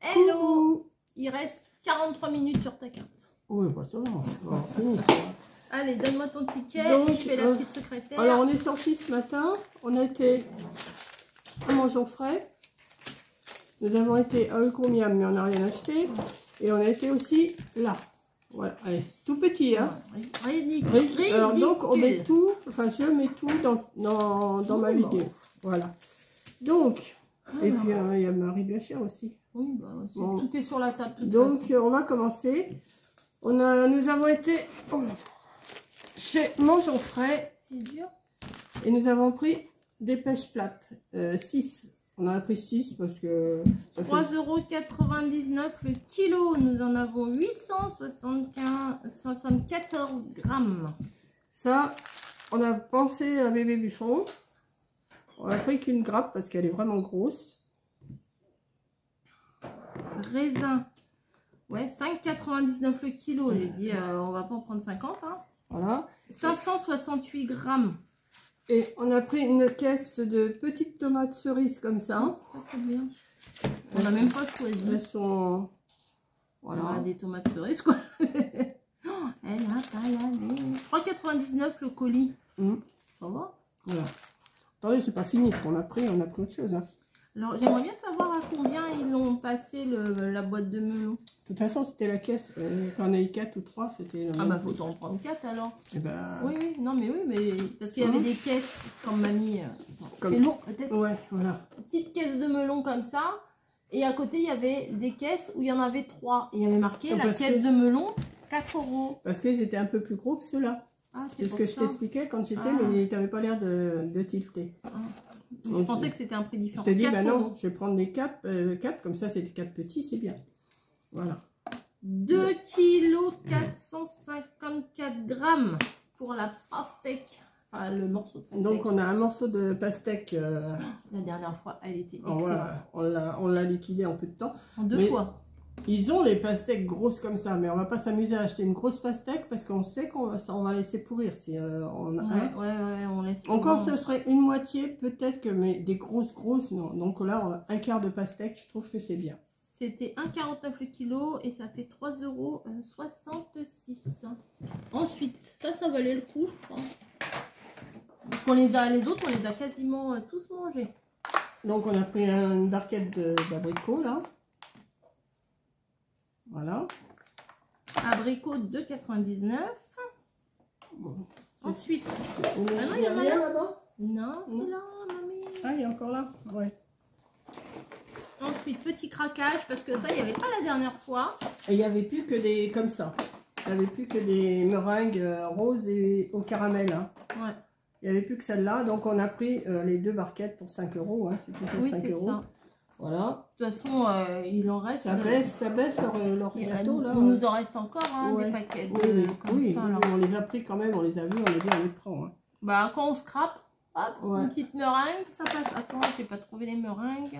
Hello. Coucou. Il reste 43 minutes sur ta carte. Oui, bah ça va, on va finir ça. Allez, donne-moi ton ticket. Donc, Je fais la petite secrétaire. Alors, on est sorti ce matin. On a été à Mangeons-Frais. Nous avons été à Eucomiam, mais on n'a rien acheté. Et on a été aussi là. Voilà, allez, tout petit, hein. Ridicule. Alors, donc, on met tout, enfin, je mets tout dans ma vidéo. Voilà. Donc, et puis, il y a Marie Blachère aussi. Oui, bah, bon. Tout est sur la table. Donc, on va commencer. Nous avons été chez Mangeons-Frais. C'est dur. Et nous avons pris des pêches plates. 6. On en a pris 6 parce que... 3,99 € le kilo. Nous en avons 874 grammes. Ça, on a pensé à bébé bûcheron. On a pris qu'une grappe parce qu'elle est vraiment grosse. Raisin. Ouais, 5,99 € le kilo. J'ai dit, on va pas en prendre 50. Hein. Voilà. 568 grammes. Et on a pris une caisse de petites tomates cerises comme ça. Ça c'est bien. On n'a même pas choisi. Elles sont... Voilà, des tomates cerises quoi. Oh, elle a pas lavé. 3,99 € le colis. Ça va. Voilà. Attendez, c'est pas fini ce qu'on a pris. On a pris autre chose. Hein. Alors, j'aimerais bien savoir à combien ils ont passé la boîte de melon. De toute façon, c'était la caisse. Quand on a eu 4 ou 3, c'était... Ah bah, faut en prendre 4 alors. Et ben... Oui, oui, non mais oui, mais parce qu'il y avait des caisses, comme mamie... Comme... C'est lourd peut-être. Ouais, voilà. Une petite caisse de melon comme ça. Et à côté, il y avait des caisses où il y en avait 3. Et il y avait marqué la caisse de melon, 4 €. Parce qu'ils étaient un peu plus gros que ceux-là. Ah, c'est ce que je t'expliquais quand j'étais, mais tu n'avais pas l'air de tilter. Je pensais que c'était un prix différent. Je te dis, bah non, je vais prendre les 4, comme ça c'est 4 petits, c'est bien. Voilà. 2 kg 454 grammes pour la pastèque. Enfin, le morceau de pastèque. Donc on a un morceau de pastèque. La dernière fois, elle était excellente. On l'a liquidé en peu de temps. En 2 fois. Ils ont les pastèques grosses comme ça, mais on va pas s'amuser à acheter une grosse pastèque parce qu'on sait qu'on va laisser pourrir. Si, on laisse. Encore, ce serait une moitié, peut-être que, mais des grosses, non. Donc là, un quart de pastèque, je trouve que c'est bien. C'était 1,49 € le kilo et ça fait 3,66 €. Ensuite, ça valait le coup, je crois. Parce qu'on les autres, on les a quasiment tous mangés. Donc on a pris une barquette d'abricots là. Voilà. Abricot 2,99 €. Bon, ensuite, il y a rien là-bas? Non, c'est là, mamie. Ah, il est encore là? Ouais. Ensuite, petit craquage, parce que ça, il n'y avait pas la dernière fois. Et il n'y avait plus que des comme ça. Il n'y avait plus que des meringues roses et au caramel. Hein. Ouais. Il n'y avait plus que celle-là. Donc on a pris les 2 barquettes pour 5 €. Hein. C'est toujours 5 €. Ça. Voilà. De toute façon, il en reste. Ça baisse leur gâteau là. Il nous en reste encore des paquets de comme ça. Alors. On les a pris quand même, on les a vus, on les prend. Hein. Bah, quand on scrape, hop, une petite meringue, ça passe. Attends, j'ai pas trouvé les meringues.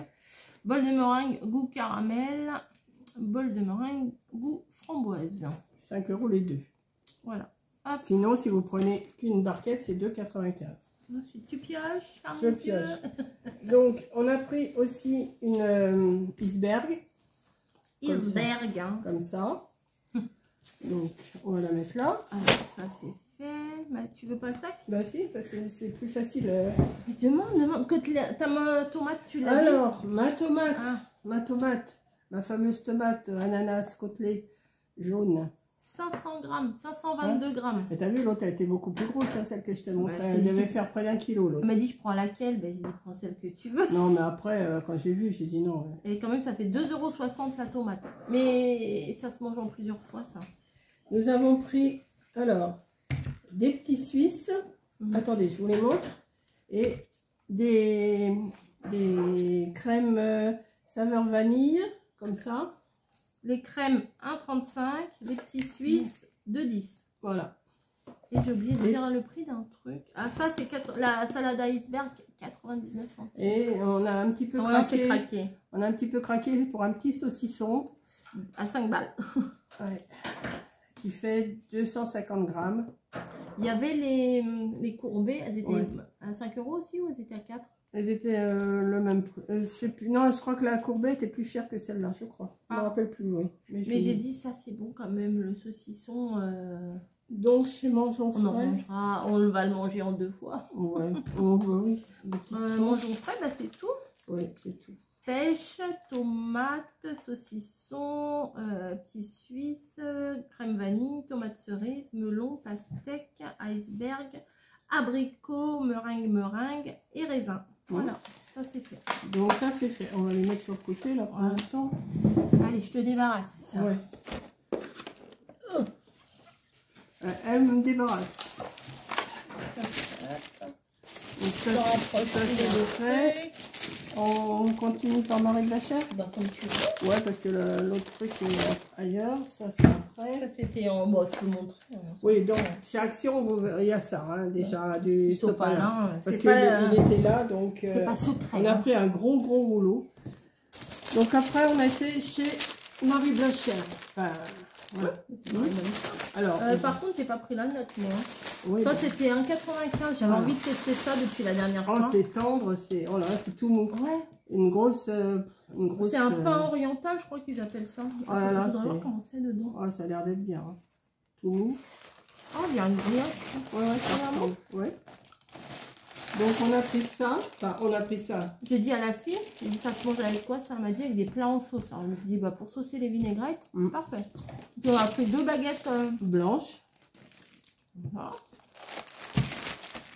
Bol de meringue, goût caramel. Bol de meringue, goût framboise. 5 € les 2. Voilà. Hop. Sinon, si vous prenez qu'une barquette, c'est 2,95 €. Ensuite, tu pioches. Je pioche. Donc, on a pris aussi une iceberg. Iceberg. Comme ça. Donc, on va la mettre là. Alors, ça, c'est fait. Bah, tu veux pas le sac? Bah si, parce que c'est plus facile. Mais demande. Que ta tomate, tu l'as alors, ma tomate, ma fameuse tomate ananas côtelée jaune. 500 grammes, 522 grammes. Et t'as vu, l'autre a été beaucoup plus grosse, hein, celle que je t'ai montrée. Elle devait faire près d'1 kilo. Elle m'a dit, je prends laquelle? Ben, j'ai dit, prends celle que tu veux. Non, mais après, quand j'ai vu, j'ai dit non. Et quand même, ça fait 2,60 € la tomate. Mais ça se mange en plusieurs fois, ça. Nous avons pris, alors, des petits Suisses. Attendez, je vous les montre. Et des crèmes saveur vanille, comme ça. Les crèmes 1,35 €, les petits Suisses 2,10 €. Voilà. Et j'ai oublié de dire le prix d'un truc. Ah, ça, c'est la salade iceberg, 99 centimes. Et on a un petit peu craqué. On a un petit peu craqué pour un petit saucisson. À 5 balles. Ouais. Qui fait 250 grammes. Il y avait les courbées, elles étaient à 5 € aussi ou elles étaient à 4? Elles étaient le même prix. Je sais plus. Non, je crois que la courbée était plus chère que celle-là, je crois. Je me rappelle plus, oui. Mais j'ai dit ça, c'est bon quand même, le saucisson. Donc, chez Mangeons Frais. On en mangera, on va le manger en 2 fois. Ouais. Oh, bah oui. Mangeons Frais, bah c'est tout. Oui, c'est tout. Pêche, tomate, saucisson, petit suisse, crème vanille, tomate cerise, melon, pastèque, iceberg, abricot, meringue et raisin. Voilà, ça c'est fait. Donc ça c'est fait. On va les mettre sur le côté là pour l'instant. Allez, je te débarrasse. Ouais. Elle me débarrasse. Donc ça c'est fait. On continue par Marie Blachère. Bah, comme tu veux. Ouais, parce que l'autre truc est ailleurs. Ça c'est après. Ça c'était en... Bon, tu peux montrer. Oui, donc chez Action, il y a ça, hein, déjà, du sopalin. Parce qu'il était là, donc c'est pas secret, on a pris un gros rouleau. Donc après, on a été chez Marie Blachère. Enfin, voilà. Alors, par contre, j'ai pas pris la note, moi. Oui, ça, c'était 1,95. J'avais envie de tester ça depuis la dernière fois. Oh, c'est tendre, c'est oh là, c'est tout mou. Ouais. Une grosse c'est un pain oriental, je crois qu'ils appellent ça. Oh là là, je dois voir comment c'est dedans. Oh, ça a l'air d'être bien. Hein. Tout mou. Oh, il y a une brioche. Ouais, ça ressemble. Ouais. Donc on a pris ça. Enfin, on a pris ça. J'ai dit à la fille, j'ai dit ça se mange avec quoi? Ça m'a dit avec des plats en sauce. Alors je me suis dit, bah pour saucer les vinaigrettes, parfait. Puis on a pris 2 baguettes blanches. Voilà.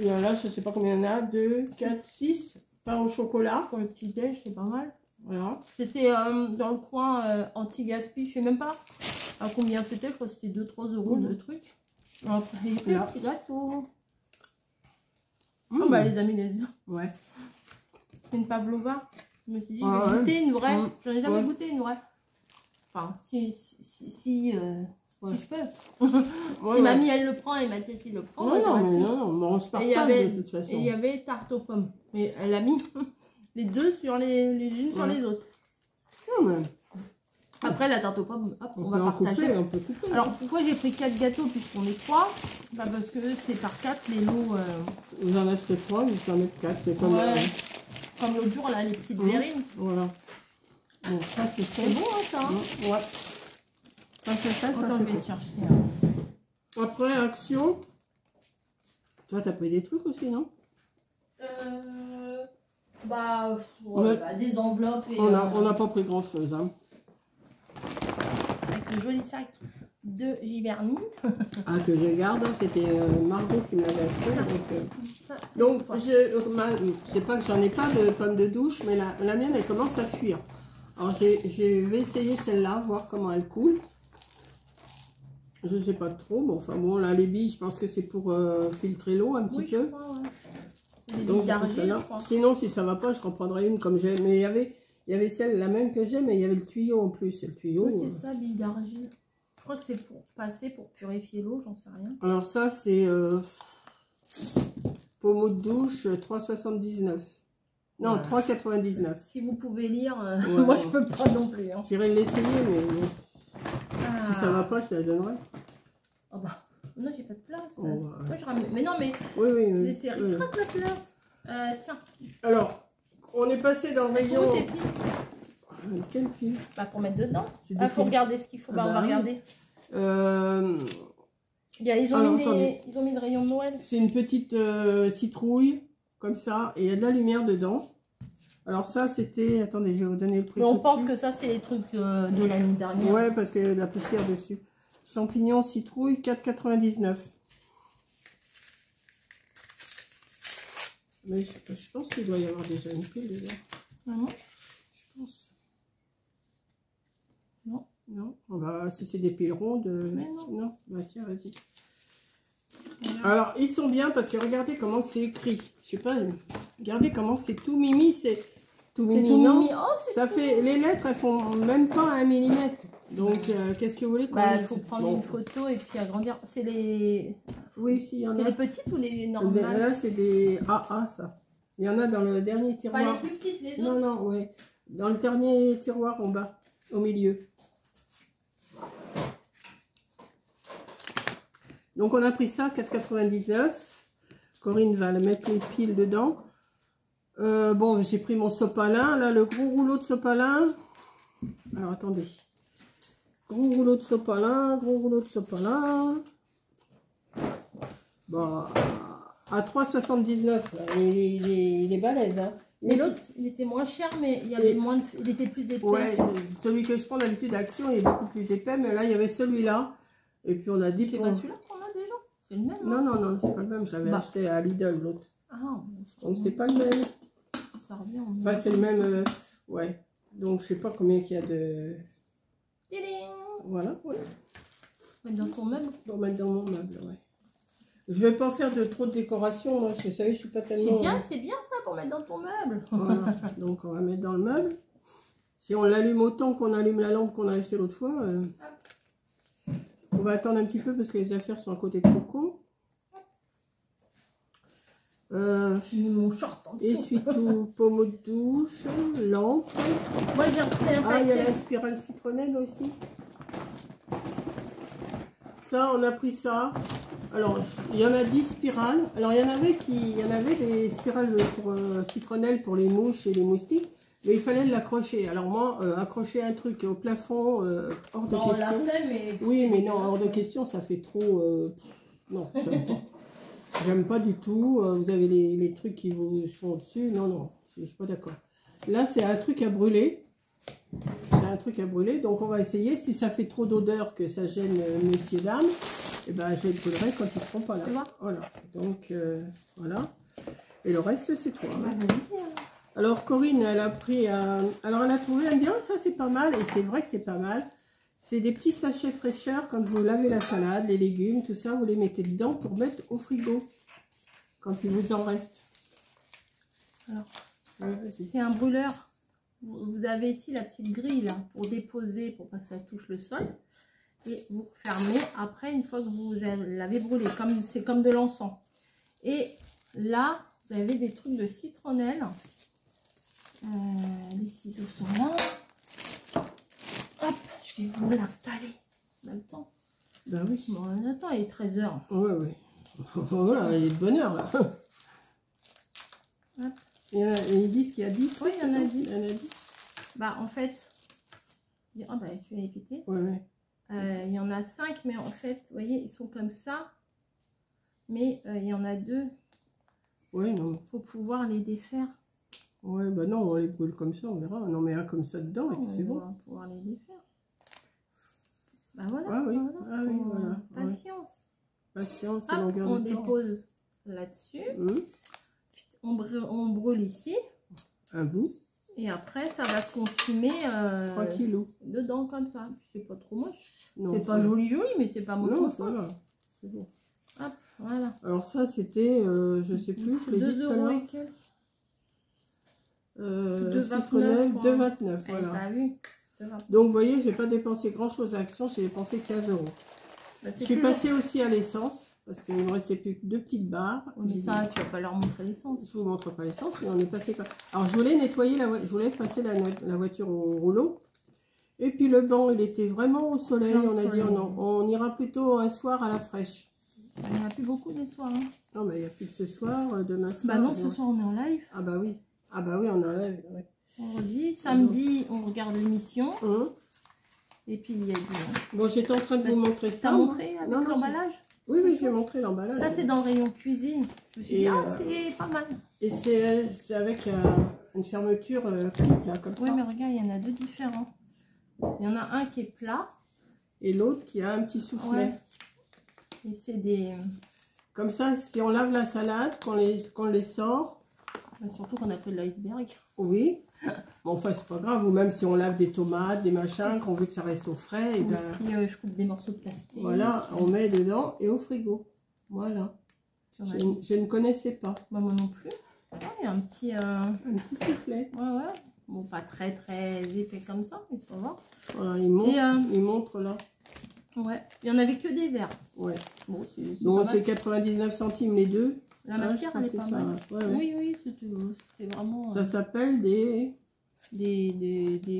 Et là, je sais pas combien il y en a. 2, 4, 6 pain au chocolat. Pour le petit déj, c'est pas mal. Voilà. C'était dans le coin anti-gaspi, je sais même pas à combien c'était. Je crois que c'était 2-3 euros le truc. Après, les petits gâteaux. Oh, bah, les amis, les... Ouais. C'est une pavlova. Je me suis dit, je vais goûter une vraie. J'en ai jamais goûté une vraie. Enfin, si je peux. Si mamie, elle le prend et ma tête, il le prend. Non, on se partage de toute façon. Et il y avait tarte aux pommes. Mais elle a mis les deux sur les unes sur les autres. Non, mais... Après, la tarte aux pommes, hop, on va partager. On peut couper. Alors, pourquoi j'ai pris 4 gâteaux puisqu'on est 3? Bah, parce que c'est par 4 les lots. Vous en achetez 3, vous en mettez 4. C'est comme, comme l'autre jour, là, les petites verrines. Voilà. Bon, ça c'est fait. C'est bon, hein, ça. Hein. Ouais. Ça c'est fait, ça je vais fait. chercher. Après, Action. Toi, t'as pris des trucs aussi, non? Bah, des enveloppes. Et, on n'a pas pris grand chose, hein. Avec le joli sac de Giverny. Ah, que je garde, c'était Margot qui me l'avait acheté. Donc, c'est pas que j'en ai pas de pommes de douche, mais la mienne, elle commence à fuir. Alors, je vais essayer celle-là, voir comment elle coule. Je sais pas trop. Bon, enfin bon, là, les billes, je pense que c'est pour filtrer l'eau un petit peu. Je crois, ouais. Donc, je crois. Sinon, si ça va pas, je reprendrai une comme j'ai. Mais il y avait celle, la même que j'ai, mais il y avait le tuyau en plus. Et le tuyau. Oui, c'est ça, billes d'argile. Je crois que c'est pour passer, pour purifier l'eau, j'en sais rien. Alors ça, c'est pommeau de douche, 3,79. Non, 3,99. Si vous pouvez lire, moi je peux pas non plus. Hein. J'irai l'essayer, mais si ça va pas, je te la donnerai. Oh bah, non, j'ai pas de place. Oh, moi, je ramène... Mais non, mais oui. C'est ricrac la place. Tiens. Alors, on est passé dans le rayon... Quelle pile? Bah, pour mettre dedans. Il faut regarder ce qu'il faut. Bah, on va regarder. Ils ont mis le rayon de Noël. C'est une petite citrouille, comme ça, et il y a de la lumière dedans. Alors ça, c'était... Attendez, je vais vous donner le prix. Mais on pense que ça, c'est les trucs de l'année dernière. Ouais, parce qu'il y a de la poussière dessus. Champignons citrouille, 4,99. Mais je pense qu'il doit y avoir déjà une pile dedans. Non. Je pense. Non. Non. Oh bah, si c'est des piles rondes... Mais non. Non. Bah tiens, vas-y. Alors, ils sont bien parce que regardez comment c'est écrit. Je sais pas, regardez comment c'est tout mimi. C'est tout mimi, non mimi. Oh, ça fait, les lettres, elles font même pas 1 mm. Donc, qu'est-ce que vous voulez? Bah, il faut prendre une photo et puis agrandir. C'est les... Oui, si, il y en a. C'est les petites ou les normales? Là, c'est des AA, ça. Il y en a dans le dernier tiroir. Pas les plus petites, les autres? Non, ouais. Dans le dernier tiroir en bas, au milieu. Donc, on a pris ça, 4,99. Corinne va mettre les piles dedans. Bon, j'ai pris mon sopalin, là, le gros rouleau de sopalin. Alors, attendez. Gros rouleau de sopalin, gros rouleau de sopalin. Bah, à 3,79, il est balèze, hein. Mais l'autre, il était moins cher, mais il y avait moins de... il était plus épais. Ouais, celui que je prends d'habitude Action, il est beaucoup plus épais, mais là, il y avait celui-là. Et puis, on a dit... C'est pas celui-là qu'on a déjà? C'est le même? Non, non, non, c'est pas le même. Je l'avais acheté à Lidl, l'autre. Ah, donc, c'est pas le même. Ça revient en enfin, c'est le même... ouais. Donc, je sais pas combien qu'il y a de... Tiding. Voilà, ouais. Mettre dans ton meuble? Pour mettre dans mon meuble, ouais. Je vais pas faire de trop de décoration, moi, vous savez, je suis pas tellement... C'est bien ça pour mettre dans ton meuble. Voilà. Donc, on va mettre dans le meuble. Si on l'allume autant qu'on allume la lampe qu'on a acheté l'autre fois, on va attendre un petit peu parce que les affaires sont à côté de Coco. Mon short en dessous. Essuie-tout, pommeau de douche, lampe. Moi, j'ai repris un paquet. Ah, il y a la spirale citronnelle aussi. Ça, on a pris ça. Alors, il y en a 10 spirales. Alors, il y en avait des spirales pour citronnelle pour les mouches et les moustiques. Mais il fallait l'accrocher. Alors, moi, accrocher un truc au plafond, hors de question. On l'a fait, mais... Oui, mais non, hors de question, ça fait trop... Non, j'aime pas. J'aime pas du tout. Vous avez les trucs qui vous sont au-dessus. Non, non, je suis pas d'accord. Là, c'est un truc à brûler. C'est un truc à brûler. Donc, on va essayer. Si ça fait trop d'odeur que ça gêne monsieur, dame, et ben, je les brûlerai quand ils ne seront pas là. Voilà. Donc, voilà. Et le reste, c'est toi. Hein. Alors, Corinne, elle a pris... alors, elle a trouvé un bien. Ça, c'est pas mal. Et c'est vrai que c'est pas mal. C'est des petits sachets fraîcheurs. Quand vous lavez la salade, les légumes, tout ça, vous les mettez dedans pour mettre au frigo. Quand il vous en reste. Alors, c'est un brûleur. Vous avez ici la petite grille là pour déposer, pour pas que ça touche le sol. Et vous fermez après une fois que vous l'avez brûlé. C'est comme de l'encens. Et là, vous avez des trucs de citronnelle. Les ciseaux sont là. Hop, je vais vous l'installer en même temps. Ben oui. Bon, on attend, il est 13 h. Oui, oui. Voilà, il est de bonne heure là. Hop. Ils disent qu'il y a 10. Oui, il y en a 10. Il y en a 10. Bah, en fait, oh, bah, tu l'as pété. Ouais, ouais. Il y en a 5, mais en fait, vous voyez, ils sont comme ça. Mais il y en a 2. Oui, non. Il faut pouvoir les défaire. Ouais, bah non, on les brûle comme ça, on verra. On en met un comme ça dedans et puis c'est bon. On va pouvoir les défaire. Bah voilà. Ah oui, voilà. ah, oui, voilà. Patience. Ouais. Patience et Hop, longueur on de temps. dépose là-dessus. On brûle ici. Un bout. Et après, ça va se consumer 3 kilos. dedans comme ça. C'est pas trop moche. C'est pas joli, mais c'est pas moche. Non, ça va. C'est bon. Hop, voilà. Alors ça, c'était, je sais plus, je l'ai dit tout à l'heure. 2 € et quelques. 2,29, 2,29, voilà. T'as vu. Donc, vous voyez, j'ai pas dépensé grand-chose à Action, j'ai dépensé 15 €. Bah, je suis passée aussi à l'essence, parce qu'il ne me restait plus que 2 petites barres. Oui, mais ça, tu vas pas leur montrer l'essence. Je vous montre pas l'essence, mais on est passé par... Alors, je voulais nettoyer je voulais passer la voiture au rouleau. Et puis, le banc, il était vraiment au soleil. On a dit, on ira plutôt un soir à la fraîche. Il n'y a plus beaucoup des soirs. Hein. Non, mais il n'y a plus que ce soir, demain soir. Bah non, ce soir, on est en live. Ah bah oui. Ah bah oui, on est en live. Ouais. Vendredi, samedi, on regarde l'émission. Et puis, il y a du... Bon, j'étais en train de vous montrer ça. T'as montré avec l'emballage? Oui, oui, j'ai montré l'emballage. Ça, c'est dans le rayon cuisine. Je me suis dit, c'est pas mal. Et c'est avec une fermeture clip, là, comme ça. Oui, mais regarde, il y en a 2 différents. Il y en a un qui est plat. Et l'autre qui a un petit soufflet. Ouais. Et c'est des... Comme ça, si on lave la salade, qu'on les sort... Surtout qu'on a fait de l'iceberg. Oui. Bon, enfin, c'est pas grave. Ou même si on lave des tomates, des machins, qu'on veut que ça reste au frais. Et ben, si je coupe des morceaux de plastique. Voilà, on met dedans et au frigo. Voilà. Je ne connaissais pas. Bah, moi non plus. Il y a un petit soufflet. Ouais, ouais. Bon, pas très épais comme ça, mais ça va. Voilà, il montre là. Ouais. Il n'y en avait que des verts. Ouais. Bon, donc c'est 99 centimes les deux. La matière, elle est pas mal. Ouais, ouais. Oui, c'était vraiment... Ça s'appelle des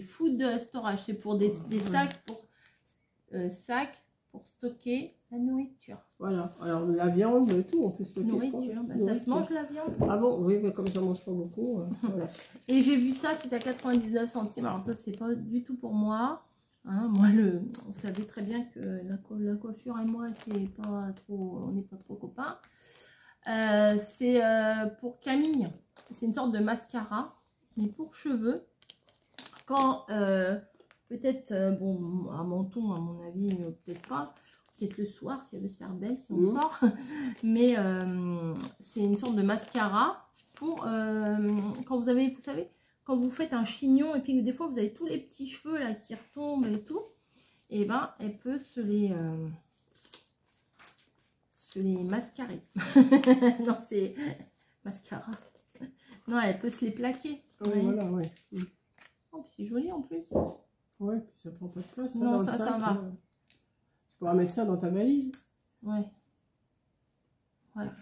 food storage. C'est pour des sacs, pour stocker la nourriture. Voilà. Alors la viande, tout, on peut stocker. Nourriture, bah, ça se mange la viande. Ah bon, oui, mais comme j'en mange pas beaucoup. Voilà. Et j'ai vu ça, c'était à 99 centimes. Alors ça, c'est pas du tout pour moi. Hein, moi, vous savez très bien que la coiffure et moi, c'est pas trop, on n'est pas trop copains. C'est pour Camille. C'est une sorte de mascara, mais pour cheveux. Quand peut-être, bon, à menton, à mon avis, peut-être pas. Peut-être le soir, si elle veut se faire belle, si on sort. Mais c'est une sorte de mascara pour quand vous avez, vous savez, quand vous faites un chignon et puis des fois vous avez tous les petits cheveux là qui retombent et tout. Et ben, elle peut se les mascarer. Non, c'est mascara. Non, elle peut se les plaquer. Oui, voilà, ouais. Oh, c'est joli en plus. Ouais, puis ça prend pas de place. Non, ça va. Tu pourras mettre ça dans ta valise. Ouais. Voilà.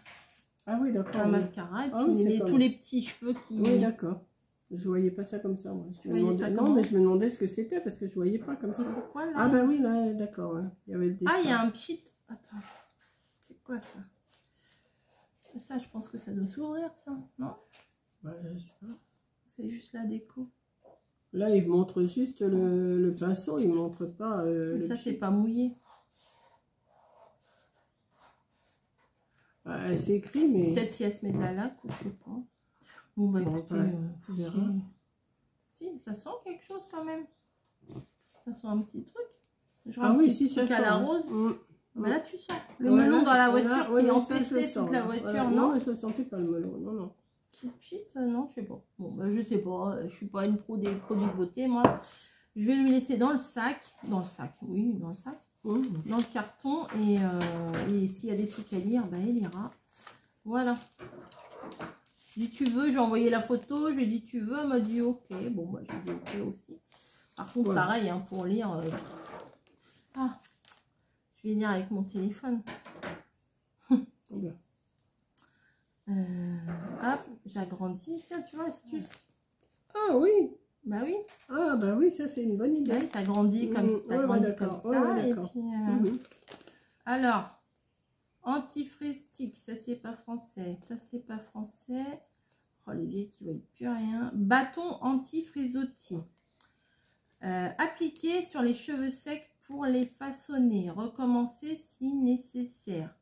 Ah oui, d'accord. Un mascara et puis tous les petits cheveux qui... Oui, d'accord. Je voyais pas ça comme ça, moi. Non, mais je me demandais ce que c'était parce que je voyais pas comme ça. Pourquoi, là? Ah bah oui, là, d'accord. Ouais. Il y avait le dessin. Ah, il y a un petit... Attends. C'est quoi ça? Ça, je pense que ça doit s'ouvrir, ça, non? Bah, je sais pas. C'est juste la déco. Là, il montre juste le pinceau, il montre pas... ça, c'est pas mouillé. Ah, c'est écrit, mais... Peut-être si elle se met de la laque ou je sais pas. Bon, bah écoutez, tu verras. Si, ça sent quelque chose quand même. Ça sent un petit truc. Ah oui, si, ça sent. À la rose. Bah là, tu sens. Le melon dans la voiture qui empestait toute la voiture, voilà. Non, je ne sentais pas le melon, non, non. Petite, non, je sais pas. Bon, bah je sais pas. Je suis pas une pro des produits de beauté, moi. Je vais lui laisser dans le sac. Dans le sac, oui, dans le sac. Dans le carton. Et s'il y a des trucs à lire, bah elle ira. Voilà. Je lui ai dit tu veux, j'ai envoyé la photo. Je lui ai dit tu veux, elle m'a dit ok. Bon, bah je lui ai dit ok aussi. Par contre, pareil, hein, pour lire. Ah, je vais lire avec mon téléphone. Hop, j'agrandis. Tiens, tu vois, astuce. Ah oui. Bah oui. Ah bah oui, ça c'est une bonne idée. Ouais, t'as grandi comme, comme ça. Et puis, alors, antifristique, ça c'est pas français. Ça c'est pas français. Oh, les vieilles qui voient plus rien. Bâton anti-frisottis. Appliqué sur les cheveux secs pour les façonner. Recommencer si nécessaire.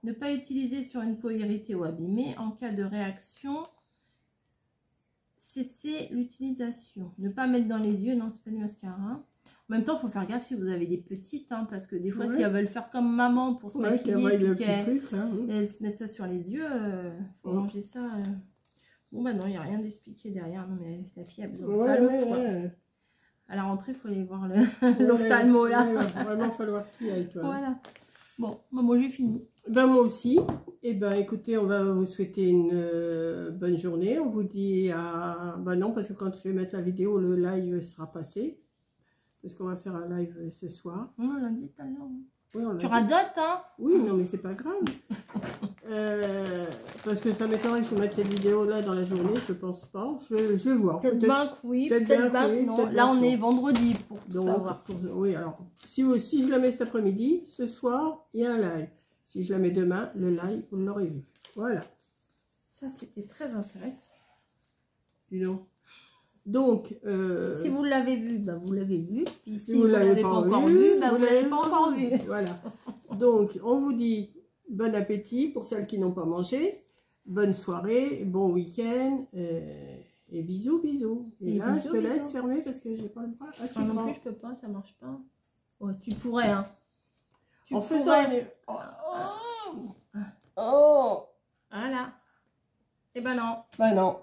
Ne pas utiliser sur une peau irritée ou abîmée. En cas de réaction, cesser l'utilisation. Ne pas mettre dans les yeux. Non, c'est pas du mascara. En même temps, il faut faire gaffe si vous avez des petites. Hein, parce que des fois, si elles veulent faire comme maman pour se maquiller, elles se mettent ça sur les yeux, il faut manger ça. Bon, bah non, il n'y a rien d'expliqué derrière. Non, mais la fille a besoin de ça. À la rentrée, il faut aller voir l'ophtalmo là. Il va vraiment falloir qu'il y aille, toi. Voilà. Bon, moi j'ai fini. Ben moi aussi. Et ben écoutez, on va vous souhaiter une bonne journée. On vous dit à... Ben non, parce que quand je vais mettre la vidéo, le live sera passé. Parce qu'on va faire un live ce soir. On l'a dit tout à l'heure. Oui, tu radotes, hein? Oui, non, mais c'est pas grave. Parce que ça m'étonnerait que je mette cette vidéo là dans la journée, je pense pas. Je vais voir. Peut-être bien que oui, peut-être bien que non. Là, on est vendredi pour tout savoir. Oui, alors, si je la mets cet après-midi, ce soir, il y a un live. Si je la mets demain, le live, vous l'aurez vu. Voilà. Ça, c'était très intéressant. Dis donc, si vous l'avez vu, bah vous l'avez vu. Puis si vous ne l'avez pas encore vu, bah vous ne l'avez pas encore vu. Voilà. Donc, on vous dit bon appétit pour celles qui n'ont pas mangé. Bonne soirée, bon week-end. Et bisous, bisous. Et là, bisous, je te laisse fermer parce que j'ai pas le bras. Ah, non plus, je peux pas, ça marche pas. Oh, tu pourrais, hein. En faisant... Oh. Voilà. Et ben non. Ben non.